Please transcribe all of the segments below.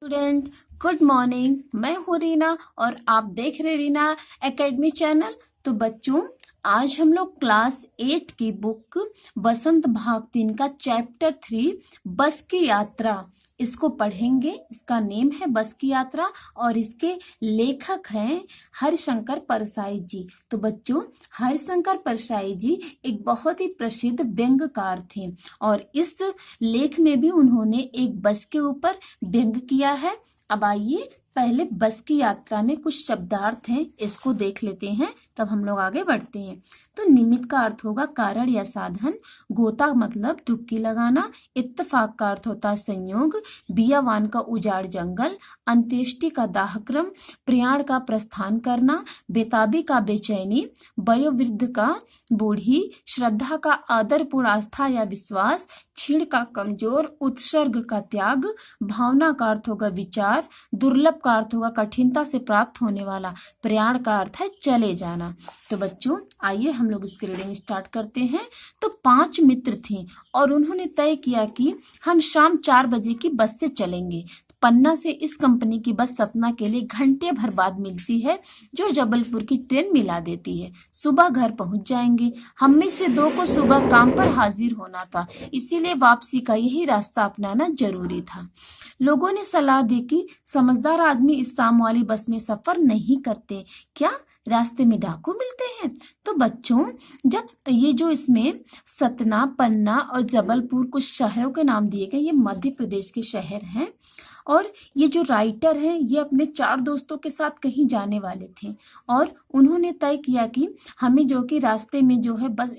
Student, good morning. मैं हूँ रीना और आप देख रहे रीना एकेडमी चैनल। तो बच्चों, आज हम लोग क्लास 8 की बुक वसंत भाग 3 का चैप्टर 3 बस की यात्रा इसको पढ़ेंगे। इसका नेम है बस की यात्रा और इसके लेखक हैं हरिशंकर परसाई जी। तो बच्चों, हरिशंकर परसाई जी एक बहुत ही प्रसिद्ध व्यंग्यकार थे और इस लेख में भी उन्होंने एक बस के ऊपर व्यंग किया है। अब आइए पहले बस की यात्रा में कुछ शब्दार्थ हैं, इसको देख लेते हैं, तब हम लोग आगे बढ़ते हैं। तो निमित्त का अर्थ होगा कारण या साधन, गोता मतलब डुबकी लगाना, इत्तेफाक का अर्थ होता है संयोग, बियावान का उजाड़ जंगल, अंत्येष्टि का दाहक्रम, प्रयाण का प्रस्थान करना, बेताबी का बेचैनी, वयोवृद्ध का बूढ़ी, श्रद्धा का आदरपूर्ण आस्था या विश्वास, क्षीण का कमजोर, उत्सर्ग का त्याग, भावना का अर्थ होगा विचार, दुर्लभ का अर्थ होगा कठिनता से प्राप्त होने वाला, प्रयाण का अर्थ है चले जाना। तो बच्चों, आइए हम लोग इसकी रीडिंग स्टार्ट करते हैं। तो 5 मित्र थे और उन्होंने तय किया कि हम शाम 4 बजे की बस से चलेंगे। पन्ना से इस कंपनी की बस सतना के लिए घंटे भर बाद मिलती है, जो जबलपुर की ट्रेन मिला देती है। सुबह घर पहुंच जाएंगे। हम में से 2 को सुबह काम पर हाजिर होना था, इसीलिए वापसी का यही रास्ता अपनाना जरूरी था। लोगों ने सलाह दी कि समझदार आदमी इस शाम वाली बस में सफर नहीं करते। क्या रास्ते में डाकू मिलते हैं? तो बच्चों, जब ये जो इसमें सतना, पन्ना और जबलपुर कुछ शहरों के नाम दिए गए, ये मध्य प्रदेश के शहर हैं। और ये जो राइटर हैं, ये अपने 4 दोस्तों के साथ कहीं जाने वाले थे और उन्होंने तय किया कि हमें जो कि रास्ते में जो है बस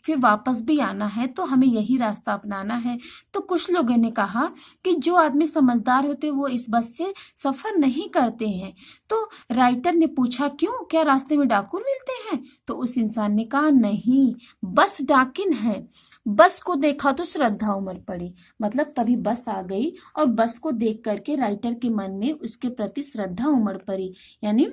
फिर वापस भी आना है, तो हमें यही रास्ता अपनाना है। तो कुछ लोगों ने कहा कि जो आदमी समझदार होते वो इस बस से सफर नहीं करते हैं। तो राइटर ने पूछा क्यों, क्या रास्ते में डाकू मिलते हैं? तो उस इंसान ने कहा नहीं, बस डाकिन है। बस को देखा तो श्रद्धा उमड़ पड़ी, मतलब तभी बस आ गई और बस को देख करके राइटर के मन में उसके प्रति श्रद्धा उमड़ पड़ी, यानी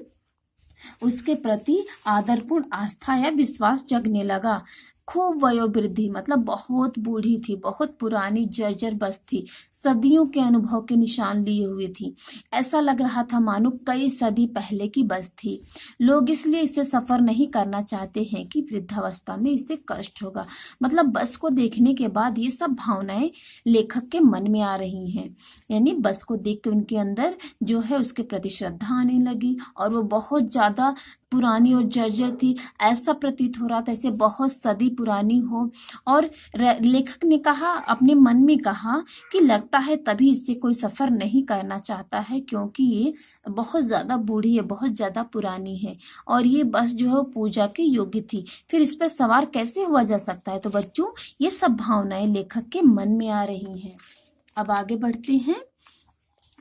उसके प्रति आदरपूर्ण आस्था या विश्वास जगने लगा। खूब वयोवृद्धि मतलब बहुत बूढ़ी थी, बहुत पुरानी जर्जर बस थी, सदियों के अनुभव के निशान लिए हुए थी। ऐसा लग रहा था मानो कई सदी पहले की बस थी। लोग इसलिए इसे सफर नहीं करना चाहते हैं कि वृद्धावस्था में इसे कष्ट होगा। मतलब बस को देखने के बाद ये सब भावनाएं लेखक के मन में आ रही हैं, यानी बस को देख के उनके अंदर जो है उसके प्रति श्रद्धा आने लगी और वो बहुत ज्यादा पुरानी और जर्जर थी। ऐसा प्रतीत हो रहा था ऐसे बहुत सदी पुरानी हो। और लेखक ने कहा, अपने मन में कहा कि लगता है तभी इससे कोई सफर नहीं करना चाहता है, क्योंकि ये बहुत ज्यादा बूढ़ी है, बहुत ज्यादा पुरानी है और ये बस जो है पूजा के योग्य थी, फिर इस पर सवार कैसे हुआ जा सकता है? तो बच्चों, ये सब भावनाएं लेखक के मन में आ रही हैं। अब आगे बढ़ते हैं।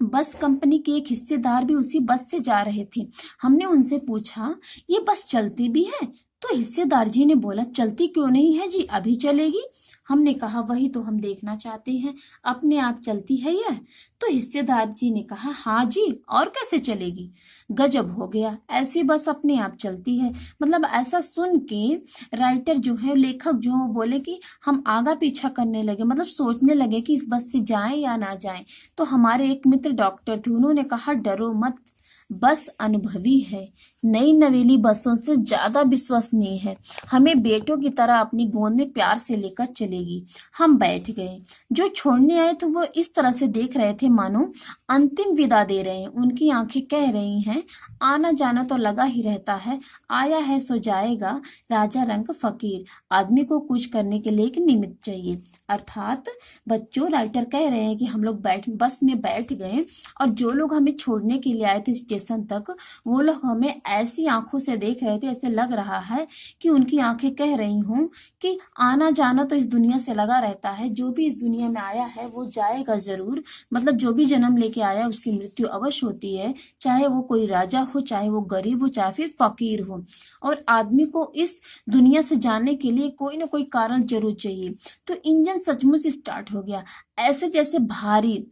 बस कंपनी के एक हिस्सेदार भी उसी बस से जा रहे थे। हमने उनसे पूछा, ये बस चलती भी है? तो हिस्सेदार जी ने बोला, चलती क्यों नहीं है जी, अभी चलेगी। हमने कहा, वही तो हम देखना चाहते हैं, अपने आप चलती है यह? तो हिस्सेदार जी ने कहा, हाँ जी, और कैसे चलेगी? गजब हो गया, ऐसी बस अपने आप चलती है। मतलब ऐसा सुन के राइटर जो है, लेखक जो है, वो बोले कि हम आगा पीछा करने लगे, मतलब सोचने लगे कि इस बस से जाएं या ना जाएं। तो हमारे एक मित्र डॉक्टर थे, उन्होंने कहा, डरो मत, बस अनुभवी है, नई नवेली बसों से ज्यादा विश्वसनीय है, हमें बेटों की तरह अपनी गोद में प्यार से लेकर चलेगी। हम बैठ गए। जो छोड़ने आए थे वो इस तरह से देख रहे थे मानो अंतिम विदा दे रहे हैं। उनकी आंखें कह रही हैं, आना जाना तो लगा ही रहता है, आया है सो जाएगा, राजा रंग फकीर। आदमी को कुछ करने के लिए एक निमित्त चाहिए। अर्थात बच्चों, राइटर कह रहे हैं कि हम लोग बस में बैठ गए और जो लोग हमें छोड़ने के लिए आए थे स्टेशन तक, वो लोग हमें ऐसी आंखों से देख रहे थे, ऐसे लग रहा है कि उनकी आंखें कह रही हूं कि आना जाना तो इस दुनिया से लगा रहता है, जो भी इस दुनिया में आया है वो जाएगा जरूर। मतलब जो भी जन्म लेके आया उसकी मृत्यु अवश्य होती है, चाहे वो कोई राजा हो, चाहे वो गरीब हो, चाहे फिर फकीर हो। और आदमी को इस दुनिया से जाने के लिए कोई ना कोई कारण जरूर चाहिए। तो इंजन सचमुच स्टार्ट हो गया, ऐसे जैसे भारी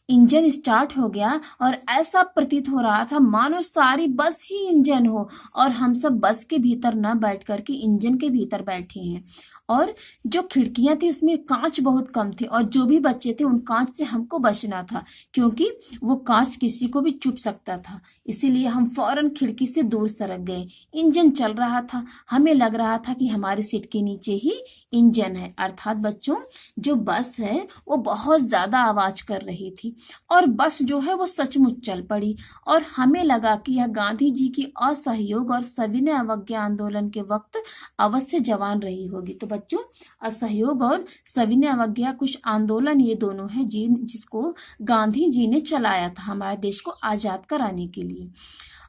इंजन स्टार्ट हो गया और ऐसा प्रतीत हो रहा था मानो सारी बस ही इंजन हो और हम सब बस के भीतर न बैठ कर के इंजन के भीतर बैठे हैं। और जो खिड़कियां थी उसमें कांच बहुत कम थे, और जो भी बच्चे थे उन कांच से हमको बचना था, क्योंकि वो कांच किसी को भी चुभ सकता था। इसीलिए हम फौरन खिड़की से दूर सरक गए। इंजन चल रहा था, हमें लग रहा था कि हमारी सीट के नीचे ही इंजन है। अर्थात बच्चों, जो बस है वो बहुत ज्यादा आवाज कर रही थी, और बस जो है वो सचमुच चल पड़ी। और हमें लगा कि यह गांधी जी की असहयोग और सविनय अवज्ञा आंदोलन के वक्त अवश्य जवान रही होगी। तो बच्चों, असहयोग और सविनय अवज्ञा कुछ आंदोलन ये दोनों हैं जिसको गांधी जी ने चलाया था हमारे देश को आजाद कराने के लिए,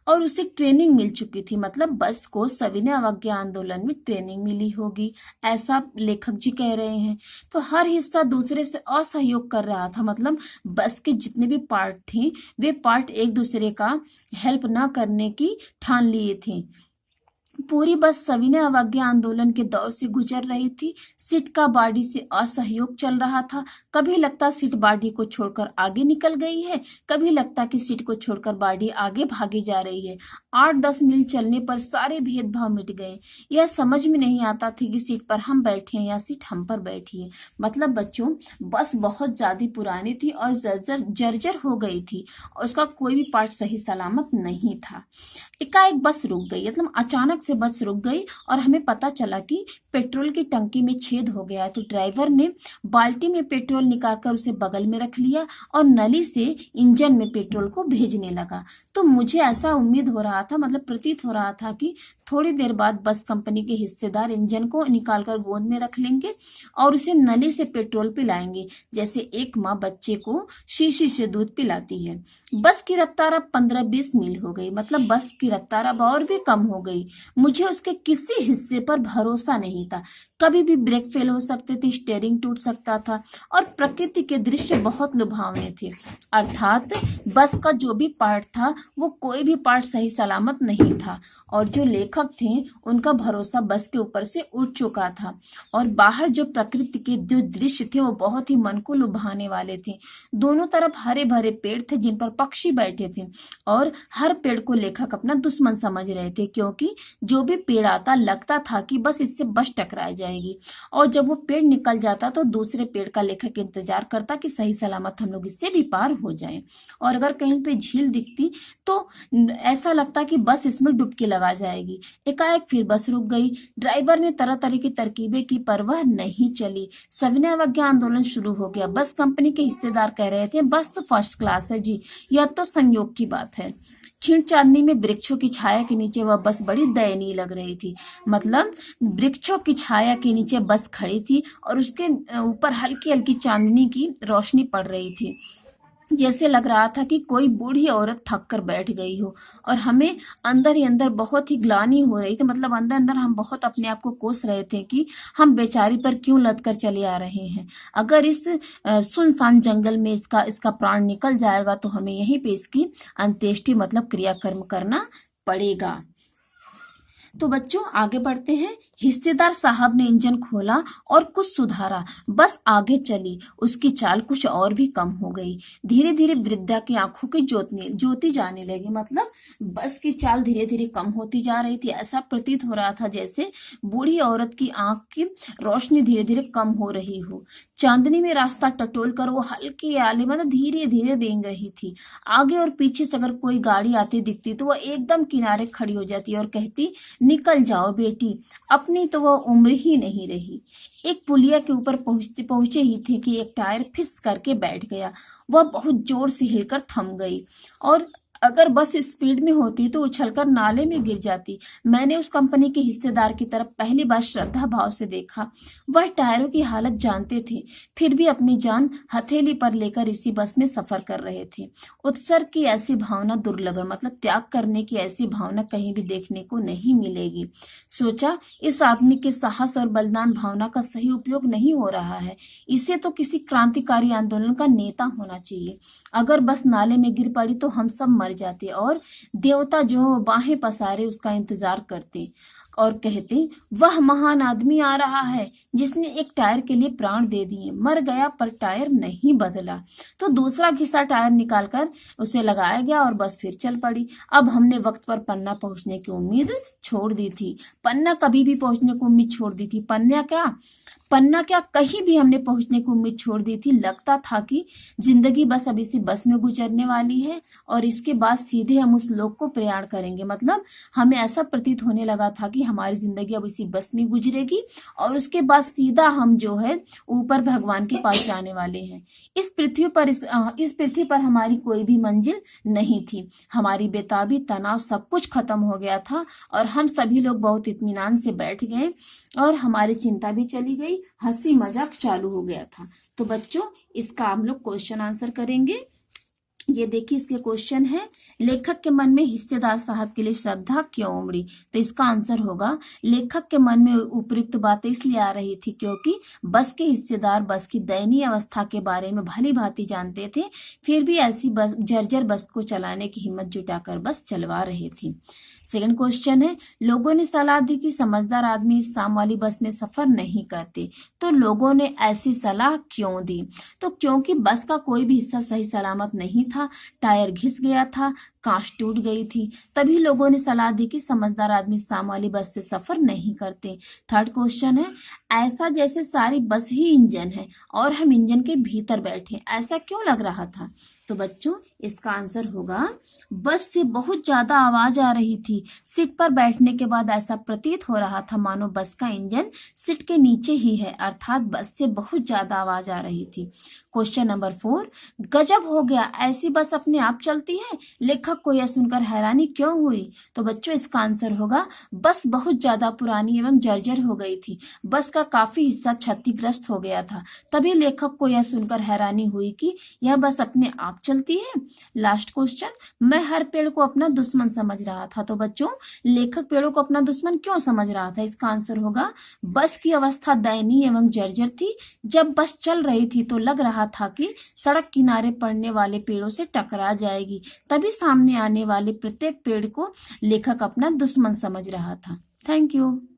और उसे ट्रेनिंग मिल चुकी थी। मतलब बस को सविनय अवज्ञा आंदोलन में ट्रेनिंग मिली होगी, ऐसा लेखक जी कह रहे हैं। तो हर हिस्सा दूसरे से असहयोग कर रहा था, मतलब बस के जितने भी पार्ट थे वे पार्ट एक दूसरे का हेल्प न करने की ठान लिए थे। पूरी बस सविनय अवज्ञा आंदोलन के दौर से गुजर रही थी। सीट का बॉडी से असहयोग चल रहा था। कभी लगता सीट बॉडी को छोड़कर आगे निकल गई है, कभी लगता कि सीट को छोड़कर बॉडी आगे भागी जा रही है। 8-10 मील चलने पर सारे भेदभाव मिट गए। यह समझ में नहीं आता था कि सीट पर हम बैठे हैं या सीट हम पर बैठी है। मतलब बच्चों, बस बहुत ज्यादा पुरानी थी और जर्जर हो गई थी, और उसका कोई भी पार्ट सही सलामत नहीं था। एकाएक बस रुक गई, मतलब अचानक से बस रुक गई, और हमें पता चला कि पेट्रोल की टंकी में छेद हो गया है। तो ड्राइवर ने बाल्टी में पेट्रोल निकालकर उसे बगल में रख लिया और नली से इंजन में पेट्रोल को भेजने लगा। तो मुझे ऐसा उम्मीद हो रहा था, मतलब प्रतीत हो रहा था कि थोड़ी देर बाद बस कंपनी के हिस्सेदार इंजन को निकालकर गोद में रख लेंगे और उसे नली से पेट्रोल पिलाएंगे, जैसे एक माँ बच्चे को शीशी से दूध पिलाती है। बस की रफ्तार अब 15-20 मील हो गई, मतलब बस की रफ्तार अब और भी कम हो गई। मुझे उसके किसी हिस्से पर भरोसा नहीं था। कभी भी ब्रेक फेल हो सकते थे, स्टीयरिंग टूट सकता था, और प्रकृति के दृश्य बहुत लुभावने थे। अर्थात बस का जो भी पार्ट था वो कोई भी पार्ट सही सलामत नहीं था, और जो लेखक थे उनका भरोसा बस के ऊपर से उठ चुका था। और बाहर जो प्रकृति के जो दृश्य थे वो बहुत ही मन को लुभाने वाले थे। दोनों तरफ हरे भरे पेड़ थे जिन पर पक्षी बैठे थे, और हर पेड़ को लेखक अपना दुश्मन समझ रहे थे, क्योंकि जो भी पेड़ आता लगता था कि बस इससे बस टकरा जाएगी, और जब वो पेड़ निकल जाता तो दूसरे पेड़ का लेखक इंतजार करता कि सही सलामत हम लोग इससे भी पार हो जाएं। और अगर कहीं पे झील दिखती तो ऐसा लगता कि बस इसमें डुबकी लगा जाएगी। एकाएक फिर बस रुक गई। ड्राइवर ने तरह तरह की तरकीबें की, परवाह नहीं चली। सविनय अवज्ञा आंदोलन शुरू हो गया। बस कंपनी के हिस्सेदार कह रहे थे बस तो फर्स्ट क्लास है जी, यह तो संयोग की बात है। क्षीण चांदनी में वृक्षों की छाया के नीचे वह बस बड़ी दयनीय लग रही थी। मतलब वृक्षों की छाया के नीचे बस खड़ी थी और उसके ऊपर हल्की हल्की चांदनी की रोशनी पड़ रही थी। जैसे लग रहा था कि कोई बूढ़ी औरत थक कर बैठ गई हो, और हमें अंदर ही अंदर बहुत ही ग्लानि हो रही थी। मतलब अंदर अंदर हम बहुत अपने आप को कोस रहे थे कि हम बेचारी पर क्यों लद कर चले आ रहे हैं। अगर इस सुनसान जंगल में इसका प्राण निकल जाएगा तो हमें यहीं पे इसकी अंत्येष्टि मतलब क्रियाकर्म करना पड़ेगा। तो बच्चों आगे बढ़ते हैं। हिस्सेदार साहब ने इंजन खोला और कुछ सुधारा। बस आगे चली। उसकी चाल कुछ और भी कम हो गई। धीरे धीरे वृद्धा की आंखों की ज्योति जाने लगी। मतलब बस की चाल धीरे धीरे कम होती जा रही थी। ऐसा प्रतीत हो रहा था जैसे बूढ़ी औरत की आंख की रोशनी धीरे धीरे कम हो रही हो। चांदनी में रास्ता टटोल कर वो हल्की आले मतलब धीरे धीरे रेंग रही थी। आगे और पीछे से अगर कोई गाड़ी आती दिखती तो वह एकदम किनारे खड़ी हो जाती और कहती, निकल जाओ बेटी, अपनी तो वह उम्र ही नहीं रही। एक पुलिया के ऊपर पहुंचे ही थे कि एक टायर फिस करके बैठ गया। वह बहुत जोर से हिलकर थम गई, और अगर बस स्पीड में होती तो उछलकर नाले में गिर जाती। मैंने उस कंपनी के हिस्सेदार की तरफ पहली बार श्रद्धा भाव से देखा। वह टायरों की हालत जानते थे, फिर भी अपनी जान हथेली पर लेकर इसी बस में सफर कर रहे थे। उत्सर्ग की ऐसी भावना दुर्लभ है, मतलब त्याग करने की ऐसी भावना कहीं भी देखने को नहीं मिलेगी। सोचा, इस आदमी के साहस और बलिदान भावना का सही उपयोग नहीं हो रहा है। इसे तो किसी क्रांतिकारी आंदोलन का नेता होना चाहिए। अगर बस नाले में गिर पड़ी तो हम सब मर जाते और देवता जो बाहें पसारे उसका इंतजार करते। और कहते, वह महान आदमी आ रहा है जिसने एक टायर के लिए प्राण दे दिए, मर गया पर टायर नहीं बदला। तो दूसरा घिसा टायर निकालकर उसे लगाया गया और बस फिर चल पड़ी। अब हमने वक्त पर पन्ना पहुंचने की उम्मीद छोड़ दी थी। पन्ना कभी भी पहुंचने की उम्मीद छोड़ दी थी। पन्ना क्या कहीं भी हमने पहुंचने की उम्मीद छोड़ दी थी। लगता था कि जिंदगी बस अब इसी बस में गुजरने वाली है और इसके बाद सीधे हम उस लोक को प्रयाण करेंगे। मतलब हमें ऐसा प्रतीत होने लगा था कि हमारी जिंदगी अब इसी बस में गुजरेगी और उसके बाद सीधा हम जो है ऊपर भगवान के पास जाने वाले हैं। इस पृथ्वी पर हमारी कोई भी मंजिल नहीं थी। हमारी बेताबी, तनाव सब कुछ खत्म हो गया था और हम सभी लोग बहुत इत्मीनान से बैठ गए और हमारी चिंता भी चली गई, हंसी मजाक चालू हो गया था। तो बच्चों, इसका हम लोग क्वेश्चन आंसर करेंगे। ये देखिए, इसके क्वेश्चन है, लेखक के मन में हिस्सेदार साहब के लिए श्रद्धा क्यों उमड़ी? तो इसका आंसर होगा, लेखक के मन में उपयुक्त बातें इसलिए आ रही थी क्योंकि बस के हिस्सेदार बस की दयनीय अवस्था के बारे में भली भांति जानते थे, फिर भी ऐसी बस जर्जर बस को चलाने की हिम्मत जुटाकर बस चलवा रहे थे। सेकंड क्वेश्चन है, लोगों ने सलाह दी कि समझदार आदमी इस शाम वाली बस में सफर नहीं करते, तो लोगों ने ऐसी सलाह क्यों दी? तो क्योंकि बस का कोई भी हिस्सा सही सलामत नहीं था, टायर घिस गया था, कांच टूट गई थी, तभी लोगों ने सलाह दी कि समझदार आदमी शाम वाली बस से सफर नहीं करते। थर्ड क्वेश्चन है, ऐसा जैसे सारी बस ही इंजन है और हम इंजन के भीतर बैठे, ऐसा क्यों लग रहा था? तो बच्चों, इसका आंसर होगा, बस से बहुत ज्यादा आवाज आ रही थी। सीट पर बैठने के बाद ऐसा प्रतीत हो रहा था मानो बस का इंजन सीट के नीचे ही है, अर्थात बस से बहुत ज्यादा आवाज आ रही थी। क्वेश्चन नंबर 4, गजब हो गया, ऐसी बस अपने आप चलती है? लेखक को यह सुनकर हैरानी क्यों हुई? तो बच्चों, इसका आंसर होगा, बस बहुत ज्यादा पुरानी एवं जर्जर हो गई थी। बस का काफी हिस्सा क्षतिग्रस्त हो गया था, तभी लेखक को यह सुनकर हैरानी हुई कि यह बस अपने आप चलती है। लास्ट क्वेश्चन, मैं हर पेड़ को अपना दुश्मन समझ रहा था। तो बच्चों, लेखक पेड़ों को अपना दुश्मन क्यों समझ रहा था? इसका आंसर होगा, बस की अवस्था दयनीय एवं जर्जर थी। जब बस चल रही थी तो लग रहा था कि सड़क किनारे पड़ने वाले पेड़ों से टकरा जाएगी, तभी सामने आने वाले प्रत्येक पेड़ को लेखक अपना दुश्मन समझ रहा था। Thank you.